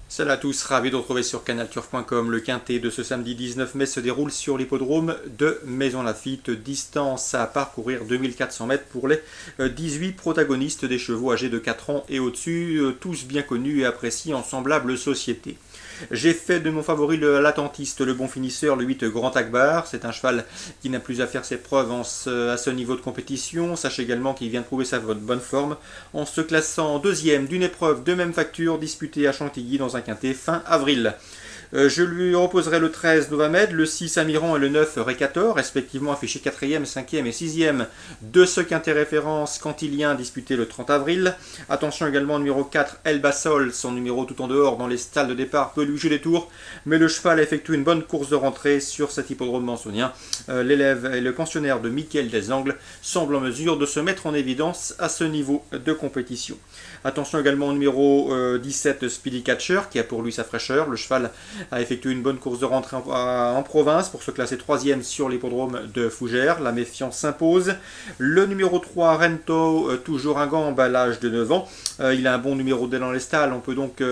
Salut à tous, ravi de retrouver sur canalturf.com. Le quintet de ce samedi 19 mai se déroule sur l'hippodrome de Maisons-Laffitte. Distance à parcourir 2400 mètres pour les 18 protagonistes des chevaux âgés de 4 ans et au-dessus, tous bien connus et appréciés en semblable société. J'ai fait de mon favori l'attentiste, le bon finisseur, le 8 Grand Akbar. C'est un cheval qui n'a plus à faire ses preuves à ce niveau de compétition. Sachez également qu'il vient de prouver sa bonne forme en se classant deuxième d'une épreuve de même facture disputée à Chantilly dans un quintet fin avril. Je lui reposerai le 13 Novamed, le 6 Amiran et le 9 Récator, respectivement affichés 4e, 5e et 6e de ce quintet référence cantilien disputé le 30 avril. Attention également au numéro 4 El Bassol, son numéro tout en dehors dans les stalles de départ peut lui jouer des tours, mais le cheval a effectué une bonne course de rentrée sur cet hippodrome mansonien. L'élève et le pensionnaire de Mickaël Desangle semblent en mesure de se mettre en évidence à ce niveau de compétition. Attention également au numéro 17 Speedy Catcher qui a pour lui sa fraîcheur. Le cheval a effectué une bonne course de rentrée en province pour se classer 3e sur l'hippodrome de Fougères. La méfiance s'impose. Le numéro 3 Rento, toujours un gambe à l'âge de 9 ans. Il a un bon numéro dans les stalles. On peut donc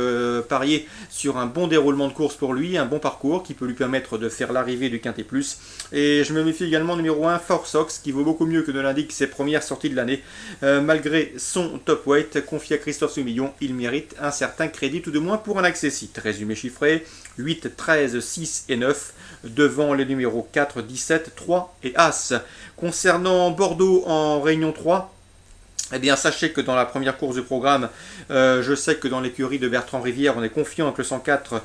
parier sur un bon déroulement de course pour lui, un bon parcours qui peut lui permettre de faire l'arrivée du Quintet Plus. Et je me méfie également numéro 1 Forsox qui vaut beaucoup mieux que ne l'indiquent ses premières sorties de l'année. Malgré son top weight confié à Christophe Soumillon, il mérite un certain crédit, tout de moins pour un accessite. Résumé chiffré, 8, 13, 6 et 9, devant les numéros 4, 17, 3 et As. Concernant Bordeaux en Réunion 3, eh bien, sachez que dans la première course du programme, je sais que dans l'écurie de Bertrand Rivière, on est confiant avec le 104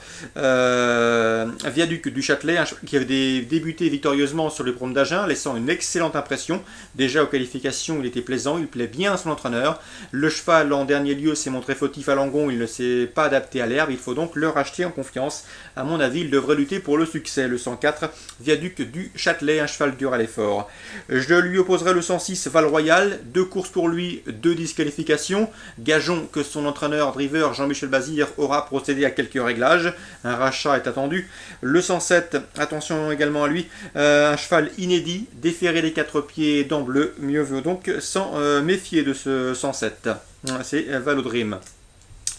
Viaduc du Châtelet, qui avait débuté victorieusement sur le prom d'Agen, laissant une excellente impression. Déjà aux qualifications, il était plaisant, il plaît bien à son entraîneur. Le cheval, en dernier lieu, s'est montré fautif à Langon, il ne s'est pas adapté à l'herbe, il faut donc le racheter en confiance. À mon avis, il devrait lutter pour le succès. Le 104 Viaduc du Châtelet, un cheval dur à l'effort. Je lui opposerai le 106 Val-Royal, 2 courses pour lui, 2 disqualifications. Gageons que son entraîneur driver Jean-Michel Bazir aura procédé à quelques réglages. Un rachat est attendu. Le 107, attention également à lui, un cheval inédit, déféré des 4 pieds dents bleues. Mieux vaut donc s'en méfier de ce 107. C'est Valodrim.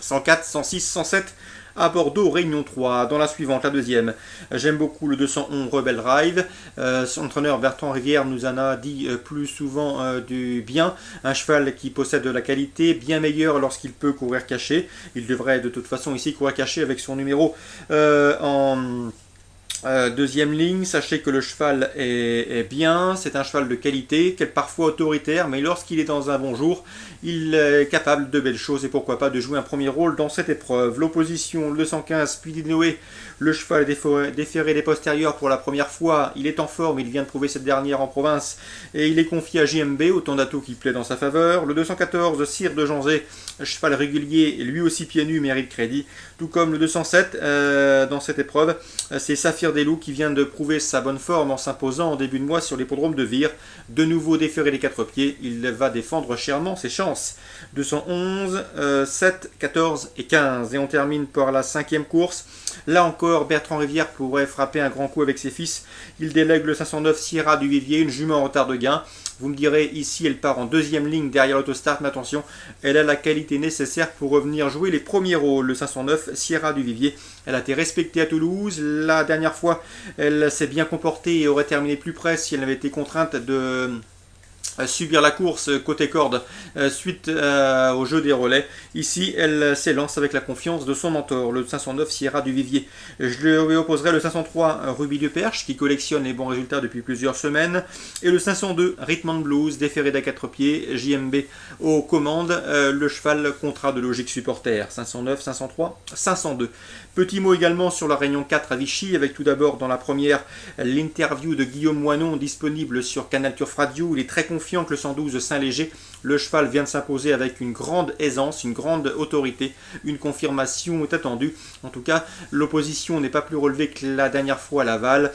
104, 106, 107 à Bordeaux, Réunion 3. Dans la suivante, la deuxième, j'aime beaucoup le 211 Rebel Drive. Son entraîneur Bertrand Rivière nous en a dit plus souvent du bien. Un cheval qui possède de la qualité, bien meilleur lorsqu'il peut courir caché. Il devrait de toute façon ici courir caché avec son numéro en deuxième ligne. Sachez que le cheval est bien, c'est un cheval de qualité, parfois autoritaire, mais lorsqu'il est dans un bon jour, il est capable de belles choses et pourquoi pas de jouer un premier rôle dans cette épreuve. L'opposition, le 215 Speedy Noé, le cheval est déféré des postérieurs pour la première fois, il est en forme, il vient de prouver cette dernière en province et il est confié à JMB, autant d'atouts qui plaît dans sa faveur. Le 214 Cire de Janzé, cheval régulier et lui aussi pieds nus, mérite crédit, tout comme le 207 dans cette épreuve, c'est Saphir des Loups qui vient de prouver sa bonne forme en s'imposant en début de mois sur l'hippodrome de Vire. De nouveau déféré des 4 pieds, il va défendre chèrement ses chances. 211, 7, 14 et 15. Et on termine par la 5e course. Là encore, Bertrand Rivière pourrait frapper un grand coup avec ses fils. Il délègue le 509 Sierra du Vivier, une jument en retard de gain. Vous me direz, ici elle part en deuxième ligne derrière l'autostart, mais attention, elle a la qualité nécessaire pour revenir jouer les premiers rôles. Le 509 Sierra du Vivier, elle a été respectée à Toulouse. La dernière fois, elle s'est bien comportée et aurait terminé plus près si elle n'avait été contrainte de subir la course côté corde suite au jeu des relais. Ici, elle s'élance avec la confiance de son mentor, le 509 Sierra du Vivier. Je lui opposerai le 503 Ruby de Perche, qui collectionne les bons résultats depuis plusieurs semaines, et le 502 Rhythm and Blues, déféré d'à 4 pieds, JMB aux commandes, le cheval contrat de logique supporter. 509, 503, 502. Petit mot également sur la Réunion 4 à Vichy, avec tout d'abord dans la première l'interview de Guillaume Moinon disponible sur Canal Turf Radio. Il est très confiant que le 112 Saint-Léger, le cheval vient de s'imposer avec une grande aisance, une grande autorité. Une confirmation est attendue. En tout cas, l'opposition n'est pas plus relevée que la dernière fois à Laval.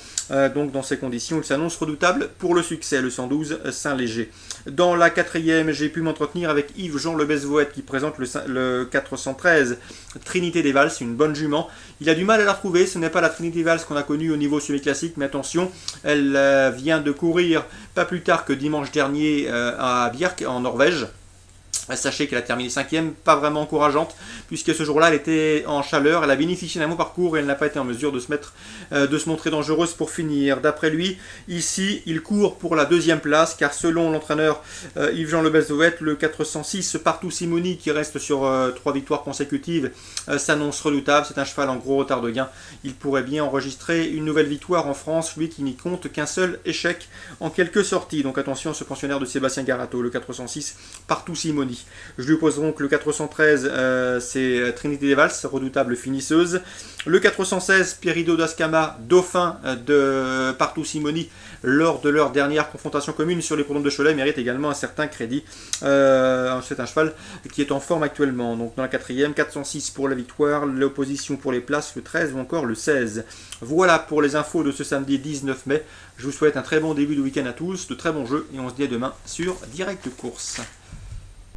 Donc dans ces conditions, il s'annonce redoutable pour le succès, le 112 Saint-Léger. Dans la 4e, j'ai pu m'entretenir avec Yves-Jean Lebesvoët qui présente le 413 Trinité des Valses, une bonne jument. Il a du mal à la retrouver, ce n'est pas la Trinité Valse qu'on a connue au niveau semi-classique, mais attention, elle vient de courir pas plus tard que dimanche dernier à Bjerk en Norvège. Sachez qu'elle a terminé 5e, pas vraiment encourageante, puisque ce jour-là, elle était en chaleur, elle a bénéficié d'un bon parcours et elle n'a pas été en mesure de se montrer dangereuse pour finir. D'après lui, ici, il court pour la 2e place, car selon l'entraîneur Yves-Jean Lebezouet, le 406 Partout Simoni, qui reste sur 3 victoires consécutives, s'annonce redoutable. C'est un cheval en gros retard de gain. Il pourrait bien enregistrer une nouvelle victoire en France, lui qui n'y compte qu'un seul échec en quelques sorties. Donc attention à ce pensionnaire de Sébastien Garato, le 406 Partout Simoni. Je lui oppose donc le 413, c'est Trinité des Valses, redoutable finisseuse. Le 416, Pierrido d'Ascama, dauphin de Partout Simoni, lors de leur dernière confrontation commune sur les l'hippodrome de Cholet, mérite également un certain crédit. C'est un cheval qui est en forme actuellement. Donc dans la 4e, 406 pour la victoire, l'opposition pour les places, le 13 ou encore le 16. Voilà pour les infos de ce samedi 19 mai. Je vous souhaite un très bon début de week-end à tous, de très bons jeux et on se dit à demain sur Direct Course.